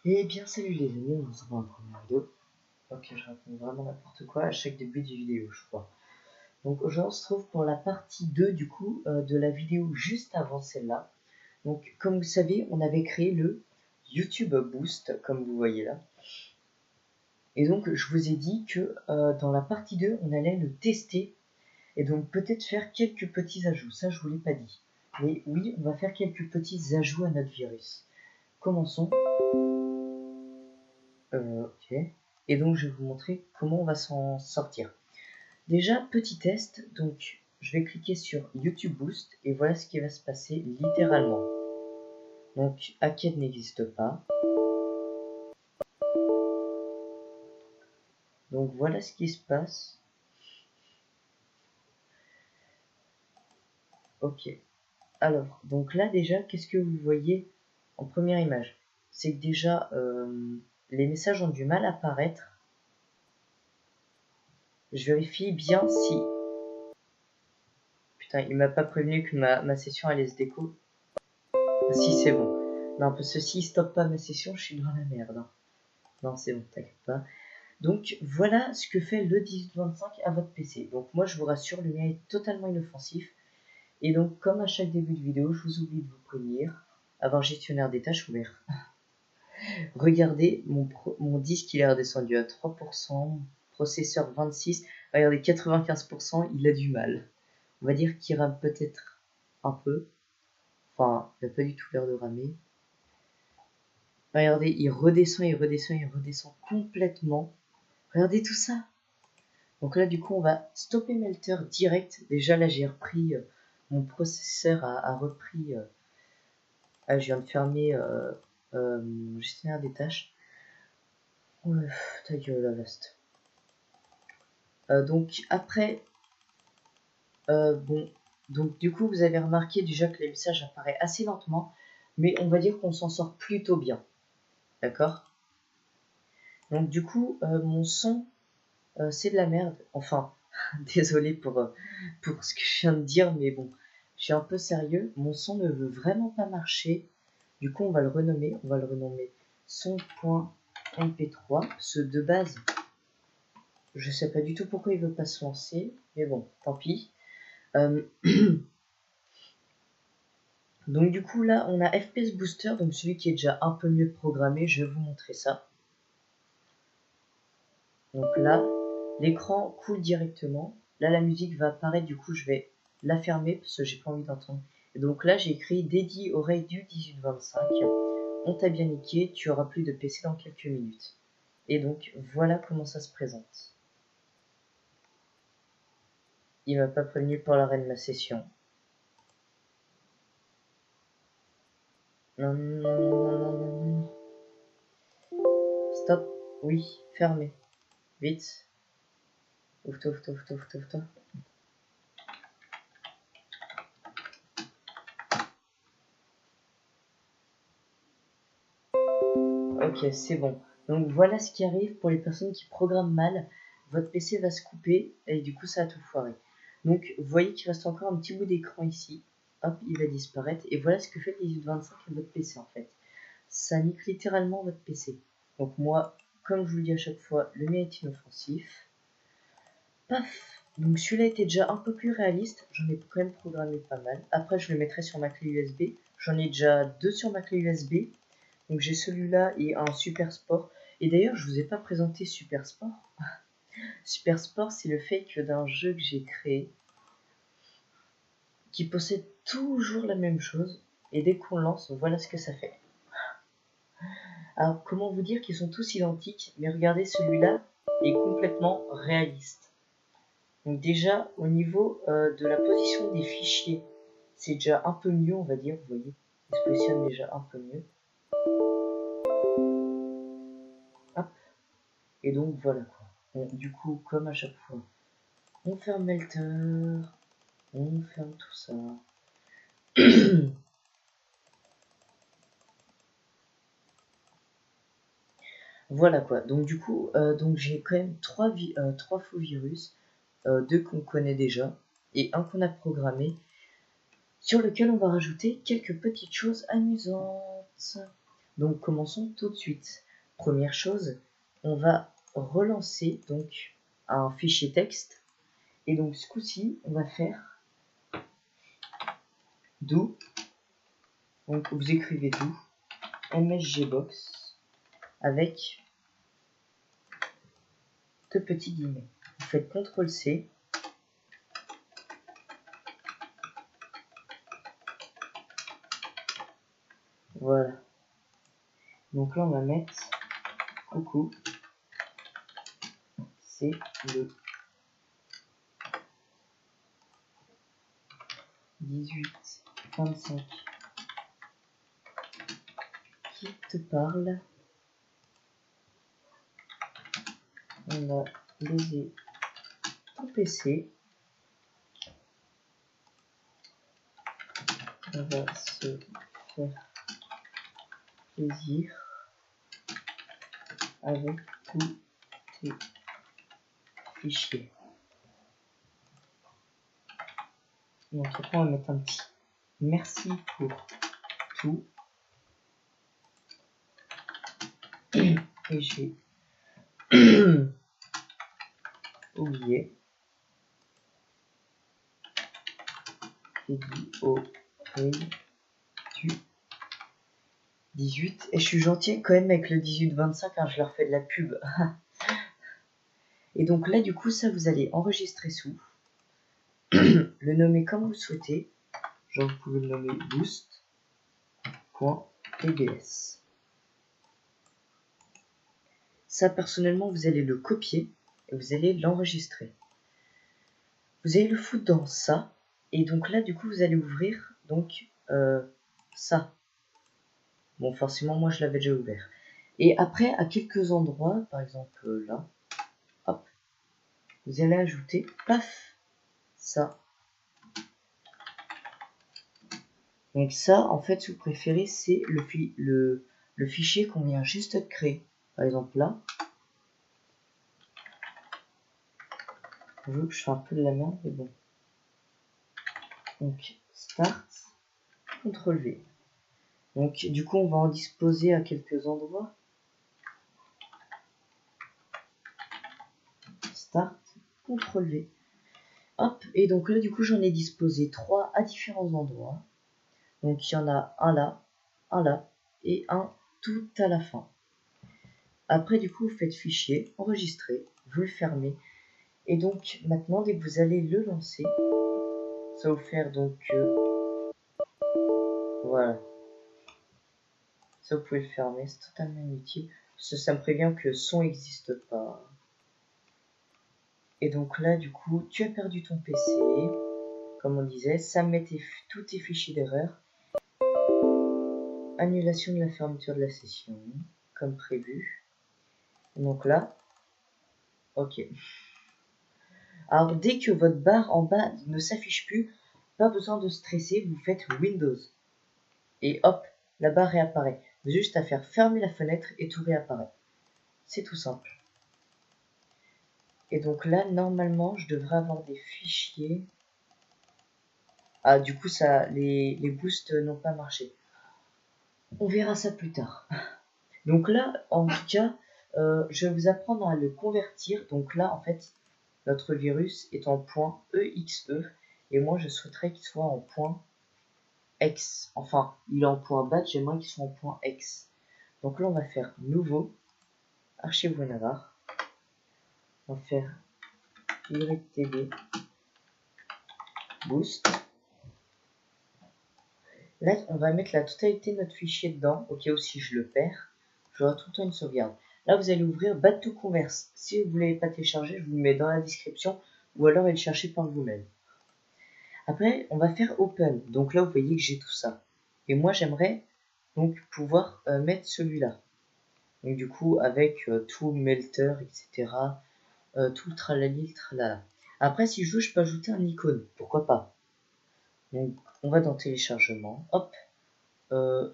Eh bien salut les amis, on se revoit en première vidéo. Ok, je raconte vraiment n'importe quoi à chaque début de vidéo, je crois. Donc aujourd'hui on se trouve pour la partie 2 du coup de la vidéo juste avant celle-là. Donc comme vous savez, on avait créé le YouTube Boost, comme vous voyez là. Et donc je vous ai dit que dans la partie 2, on allait le tester. Et donc peut-être faire quelques petits ajouts, ça je vous l'ai pas dit. Mais oui, on va faire quelques petits ajouts à notre virus. Commençons. Ok. Et donc je vais vous montrer comment on va s'en sortir. Déjà, petit test, donc je vais cliquer sur YouTube Boost et voilà ce qui va se passer littéralement. Donc Hacked n'existe pas. Donc voilà ce qui se passe. Ok. Alors, donc là déjà, qu'est-ce que vous voyez en première image? C'est que déjà, les messages ont du mal à apparaître. Je vérifie bien si... Putain, il m'a pas prévenu que ma session allait se déco. Ah, si, c'est bon. Non, parce que s'il stoppe pas ma session, je suis dans la merde. Hein. Non, c'est bon, t'inquiète pas. Donc, voilà ce que fait le 1825 à votre PC. Donc, moi, je vous rassure, le mien est totalement inoffensif. Et donc, comme à chaque début de vidéo, je vous oublie de vous prévenir. Avoir gestionnaire des tâches ouvert. Regardez, mon disque, il est redescendu à 3%. Processeur 26. Regardez, 95%, il a du mal. On va dire qu'il rame peut-être un peu. Enfin, il n'a pas du tout l'air de ramer. Regardez, il redescend, il redescend, il redescend complètement. Regardez tout ça. Donc là, du coup, on va stopper Melter direct. Déjà, là, j'ai repris... mon processeur a repris... je viens de fermer gestionnaire des tâches. Ouais, ta gueule, la vaste. Donc, après... bon, donc du coup, vous avez remarqué déjà que le message apparaît assez lentement. Mais on va dire qu'on s'en sort plutôt bien. D'accord? Donc du coup, mon son, c'est de la merde. Enfin, désolé pour ce que je viens de dire, mais bon, je suis un peu sérieux. Mon son ne veut vraiment pas marcher. Du coup, on va le renommer. On va le renommer son.mp3. Ce de base, je sais pas du tout pourquoi il veut pas se lancer. Mais bon, tant pis. Donc du coup, là, on a FPS Booster. Donc celui qui est déjà un peu mieux programmé. Je vais vous montrer ça. Donc là, l'écran coule directement. Là, la musique va apparaître. Du coup, je vais la fermer parce que j'ai pas envie d'entendre. Et donc là, j'ai écrit dédié oreille du 1825. On t'a bien niqué, tu auras plus de PC dans quelques minutes. Et donc, voilà comment ça se présente. Il m'a pas prévenu pour l'arrêt de ma session. Non, non, non, non, non, non. Stop. Oui, fermez. Vite. Ouvre-toi, ouvre-toi, ouvre-toi, ouvre-toi. Ok, c'est bon. Donc voilà ce qui arrive pour les personnes qui programment mal. Votre PC va se couper et du coup ça va tout foirer. Donc vous voyez qu'il reste encore un petit bout d'écran ici. Hop, il va disparaître. Et voilà ce que fait le 1825 à votre PC en fait. Ça nique littéralement votre PC. Donc moi, comme je vous le dis à chaque fois, le mien est inoffensif. Paf. Donc celui-là était déjà un peu plus réaliste. J'en ai quand même programmé pas mal. Après je le mettrai sur ma clé USB. J'en ai déjà deux sur ma clé USB. Donc j'ai celui-là et un Super Sport. Et d'ailleurs, je vous ai pas présenté Super Sport. Super Sport, c'est le fake d'un jeu que j'ai créé qui possède toujours la même chose. Et dès qu'on lance, voilà ce que ça fait. Alors, comment vous dire qu'ils sont tous identiques, mais regardez, celui-là est complètement réaliste. Donc déjà, au niveau de la position des fichiers, c'est déjà un peu mieux, on va dire, vous voyez. Il se positionne déjà un peu mieux. Hop. Et donc, voilà quoi. Bon, du coup, comme à chaque fois, on ferme Melter, on ferme tout ça. Voilà quoi. Donc du coup, donc j'ai quand même trois faux virus, deux qu'on connaît déjà et un qu'on a programmé, sur lequel on va rajouter quelques petites choses amusantes. Donc commençons tout de suite. Première chose, on va relancer donc un fichier texte. Et donc ce coup-ci, on va faire do. Donc vous écrivez do msgbox avec deux petits guillemets. Vous faites CTRL-C. Voilà. Donc là, on va mettre coucou. C'est le 18-25 qui te parle. On a baisé ton PC. On va se faire plaisir avec tous tes fichiers. Donc après on va mettre un petit merci pour tout. Et j'ai oublié. J'ai dit au du 18. Et je suis gentil quand même avec le 18-25, hein, je leur fais de la pub. Et donc là du coup ça vous allez enregistrer sous. Le nommer comme vous souhaitez. Genre vous pouvez le nommer boost.tbs. Ça personnellement vous allez le copier et vous allez l'enregistrer. Vous allez le foutre dans ça. Et donc là du coup vous allez ouvrir donc ça. Bon forcément moi je l'avais déjà ouvert. Et après à quelques endroits, par exemple là, hop, vous allez ajouter, paf, ça. Donc ça, en fait, si vous préférez, c'est le fichier qu'on vient juste de créer. Par exemple là. Je fais un peu de la merde, mais bon. Donc, start, CTRL V. Donc, du coup, on va en disposer à quelques endroits. Start, CTRL V. Hop, et donc là, du coup, j'en ai disposé 3 à différents endroits. Donc, il y en a un là, et un tout à la fin. Après, du coup, vous faites fichier, enregistrer, vous le fermez. Et donc, maintenant, dès que vous allez le lancer, ça va vous faire donc... voilà. Ça, vous pouvez le fermer, c'est totalement inutile. Parce que ça me prévient que le son n'existe pas. Et donc là, du coup, tu as perdu ton PC. Comme on disait, ça met tous tes fichiers d'erreur. Annulation de la fermeture de la session, comme prévu. Donc là, ok. Alors, dès que votre barre en bas ne s'affiche plus, pas besoin de stresser, vous faites Windows. Et hop, la barre réapparaît. Juste à faire fermer la fenêtre et tout réapparaît. C'est tout simple. Et donc là, normalement, je devrais avoir des fichiers. Ah, du coup, ça, les boosts n'ont pas marché. On verra ça plus tard. Donc là, en tout cas, je vais vous apprendre à le convertir. Donc là, en fait, notre virus est en point .exe. Et moi, je souhaiterais qu'il soit en point .x. Enfin, il est en point .bat, j'aimerais qu'il soit en point .x. Donc là, on va faire nouveau, archive WinRAR. On va faire YTB boost. Là, on va mettre la totalité de notre fichier dedans, au cas où si je le perds, j'aurai tout le temps une sauvegarde. Là, vous allez ouvrir Bat2Converse. Si vous ne voulez pas télécharger, je vous le mets dans la description, ou alors allez le chercher par vous-même. Après, on va faire Open. Donc là, vous voyez que j'ai tout ça. Et moi, j'aimerais donc pouvoir mettre celui-là. Donc du coup, avec tout Melter, etc. Tout le tralali, le tralala. Après, si je veux, je peux ajouter un icône. Pourquoi pas? Donc, on va dans téléchargement. Hop. Il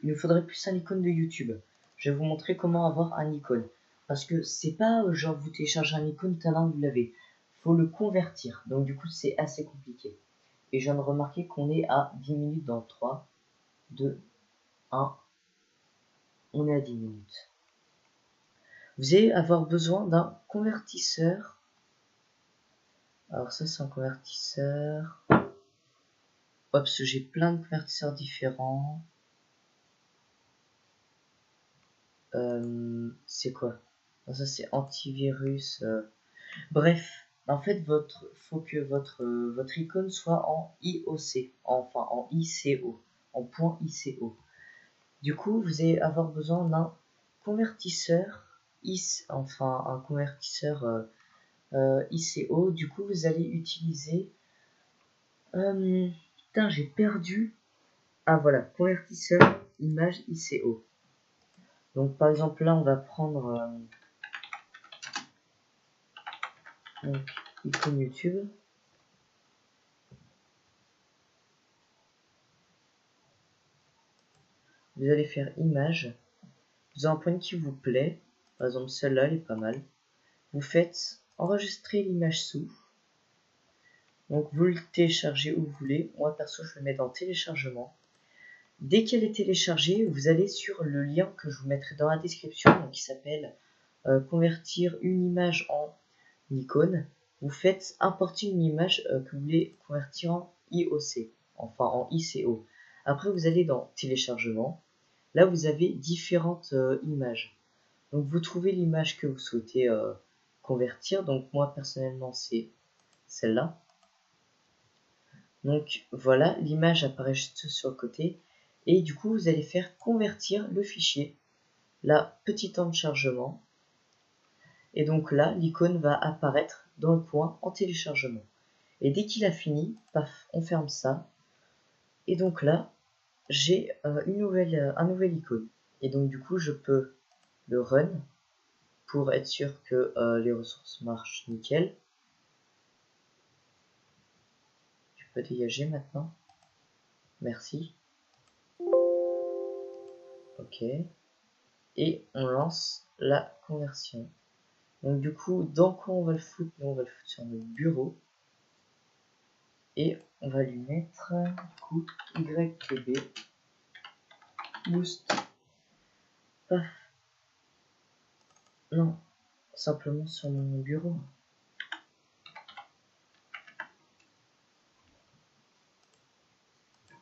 nous faudrait plus un icône de YouTube. Je vais vous montrer comment avoir un icône. Parce que c'est pas genre vous téléchargez un icône, talent vous l'avez. Faut le convertir. Donc du coup, c'est assez compliqué. Et je viens de remarquer qu'on est à 10 minutes dans 3, 2, 1. On est à 10 minutes. Vous allez avoir besoin d'un convertisseur. Alors ça c'est un convertisseur. Hop, parce que j'ai plein de convertisseurs différents. C'est quoi? Non, ça c'est antivirus. Bref, en fait, faut que votre icône soit en IOC, enfin en ICO, en point ICO. Du coup, vous allez avoir besoin d'un convertisseur enfin un convertisseur ICO. Du coup, vous allez utiliser. Putain, j'ai perdu. Ah voilà, convertisseur image ICO. Donc par exemple là, on va prendre donc, icône YouTube. Vous allez faire image. Vous avez un point qui vous plaît. Par exemple, celle-là, elle est pas mal. Vous faites enregistrer l'image sous. Donc, vous le téléchargez où vous voulez. Moi, perso, je le mets dans téléchargement. Dès qu'elle est téléchargée, vous allez sur le lien que je vous mettrai dans la description, donc qui s'appelle convertir une image en icône. Vous faites importer une image que vous voulez convertir en IOC, enfin en ICO. Après, vous allez dans téléchargement. Là, vous avez différentes images. Donc, vous trouvez l'image que vous souhaitez convertir. Donc, moi, personnellement, c'est celle-là. Donc, voilà, l'image apparaît juste sur le côté. Et du coup, vous allez faire convertir le fichier. Là, petit temps de chargement. Et donc là, l'icône va apparaître dans le coin en téléchargement. Et dès qu'il a fini, paf, on ferme ça. Et donc là, j'ai un nouvel icône. Et donc du coup, je peux le run pour être sûr que les ressources marchent nickel. Tu peux dégager maintenant. Merci. Ok. Et on lance la conversion. Donc du coup, dans quoi on va le foutre? Nous, on va le foutre sur notre bureau. Et on va lui mettre du coup YTB boost. Paf. Non, simplement sur mon bureau.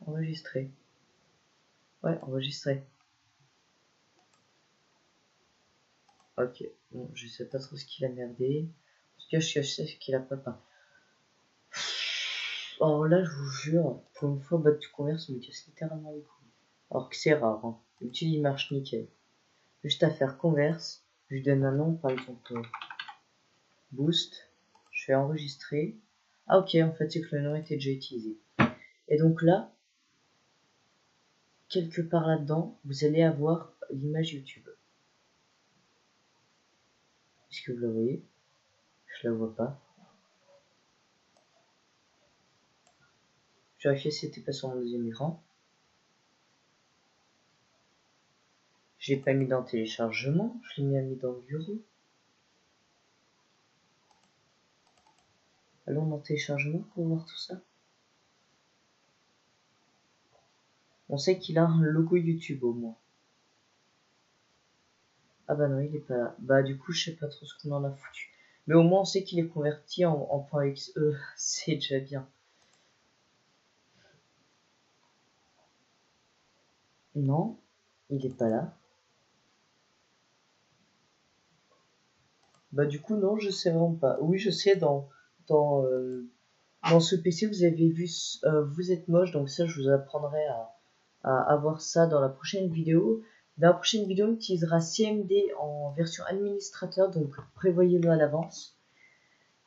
Enregistrer. Ouais, enregistrer. Ok, bon, je sais pas trop ce qu'il a merdé. En tout cas, je sais ce qu'il a pas peint. Alors là, je vous jure, pour une fois, tu converses, me casse littéralement les couilles. Alors que c'est rare, hein. L'outil il marche nickel. Juste à faire converse, je lui donne un nom, par exemple boost. Je fais enregistrer. Ah ok, en fait, c'est que le nom était déjà utilisé. Et donc là, quelque part là-dedans, vous allez avoir l'image YouTube. Est-ce que vous la voyez? Je la vois pas. Je vérifie si c'était pas sur mon deuxième écran. Je l'ai pas mis dans téléchargement, je l'ai mis dans le bureau. Allons dans téléchargement pour voir tout ça. On sait qu'il a un logo YouTube au moins. Ah bah non, il est pas là. Bah du coup, je sais pas trop ce qu'on en a foutu. Mais au moins, on sait qu'il est converti en .exe. C'est déjà bien. Non, il est pas là. Bah du coup, non, je sais vraiment pas. Oui, je sais, dans ce PC, vous avez vu Vous êtes moche, donc ça, je vous apprendrai à avoir ça dans la prochaine vidéo. Dans la prochaine vidéo, on utilisera CMD en version administrateur, donc prévoyez-le à l'avance.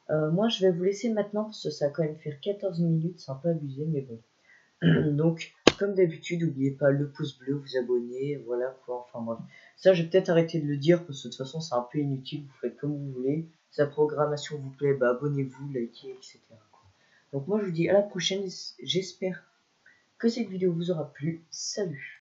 Moi, je vais vous laisser maintenant parce que ça va quand même faire 14 minutes, c'est un peu abusé, mais bon. Donc, comme d'habitude, n'oubliez pas le pouce bleu, vous abonner, voilà quoi, enfin bref. Ça, je vais peut-être arrêter de le dire parce que de toute façon, c'est un peu inutile, vous faites comme vous voulez. Si la programmation vous plaît, bah abonnez-vous, likez, etc. Donc moi, je vous dis à la prochaine, j'espère que cette vidéo vous aura plu. Salut!